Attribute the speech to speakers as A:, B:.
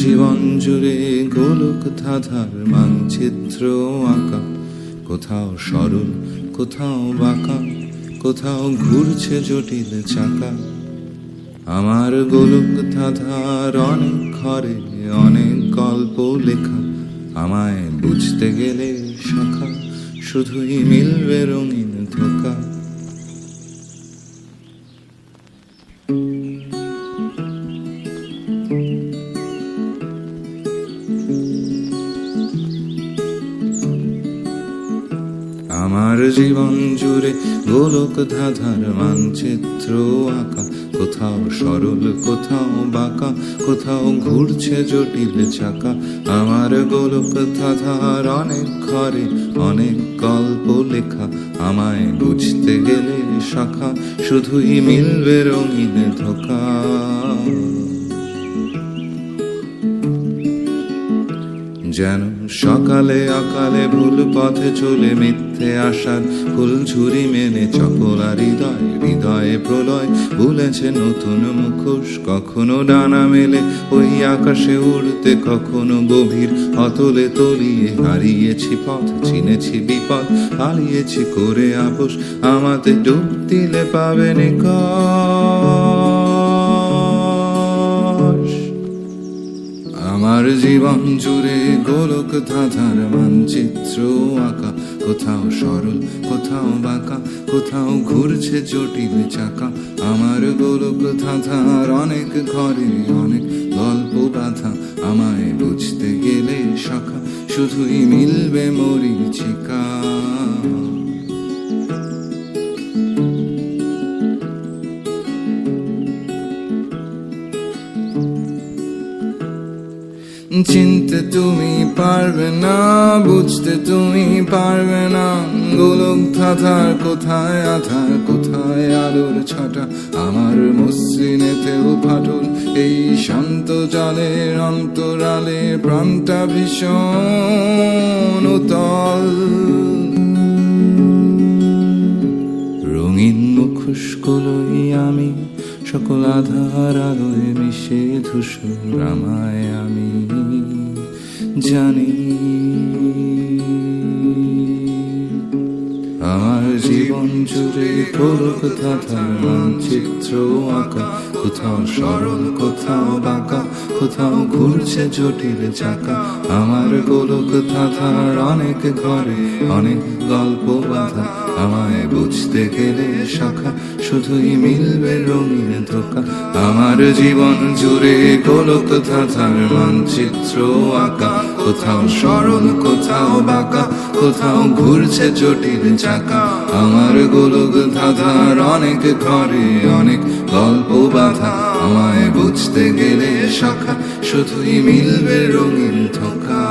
A: জীবন জুড়ে গোলক ধাঁধার মানচিত্র আঁকা, কোথাও সরল কোথাও বাঁকা, কোথাও ঘুরছে জটিল চাকা। আমার গোলক ধাঁধার অনেক ঘরে অনেক গল্প লেখা, আমায় বুঝতে গেলে শাখা শুধুই মিলবে রঙিন ধোকা। আমার জীবন জুড়ে গোলক ধাঁধার মানচিত্র আঁকা, কোথাও সরল কোথাও বাঁকা, কোথাও ঘুরছে জটিল চাকা। আমার গোলক ধাঁধার অনেক ঘরে অনেক গল্প লেখা, আমায় বুঝতে গেলে শাখা শুধুই মিলবে রঙিন ধোকা। যেন সকালে আকালে ভুল পথে চলে মিথ্যে আশার ফুল ঝুরি মেনে চপলা হৃদয় হৃদয়ে প্রলয় ভুলেছে নতুন মুখোশ। কখনো ডানা মেলে ওই আকাশে উড়তে, কখনো গভীর অতলে তলিয়ে হারিয়েছি পথ, চিনেছি বিপদ, পালিয়েছি করে আপোষ। আমাতে ডুব দিলে পাবে নিকশ। আমার জীবন জুড়ে গোলক ধাঁধার মানচিত্র আঁকা, কোথাও সরল কোথাও বাঁকা, কোথাও ঘুরছে জটিল চাকা। আমার গোলক ধাঁধার অনেক ঘরে অনেক গল্প বাঁধা, আমায় বুঝতে গেলে শাখা শুধুই মিলবে মরীচিকা। চিনতে তুমি পারবে না, বুঝতে তুমি পারবে না, গোলক ধাঁধার কোথায় আধার কোথায় আলোর ছাটা। আমার মসৃণেতেও ফাটল, এই শান্ত জলের অন্তরালে প্রাণটা ভীষণ উতল। রঙিন মুখোশগুলোই আমি, সকল আধার আলোয় মিশে ধূসর আমায় আমি জানি। আমার জীবন জুড়ে গোলক ধাঁধার মানচিত্র আঁকা, কোথাও সরল কোথাও বাঁকা, কোথাও ঘুরছে জটিল চাকা। আমার গোলক ধাঁধার অনেক ঘরে অনেক গল্প বাঁধা, আমায় বুঝতে গেলে শাখা শুধুই মিলবে রঙিন ধোকা। আমার জীবন জুড়ে গোলক ধাঁধার মানচিত্র আঁকা, কোথাও সরল কোথাও বাঁকা, কোথাও ঘুরছে জটিল চাকা। আমার গোলক ধাঁধার অনেক ঘরে অনেক গল্প বাঁধা, আমায় বুঝতে গেলে শাখা শুধুই মিলবে রঙিন ধোকা।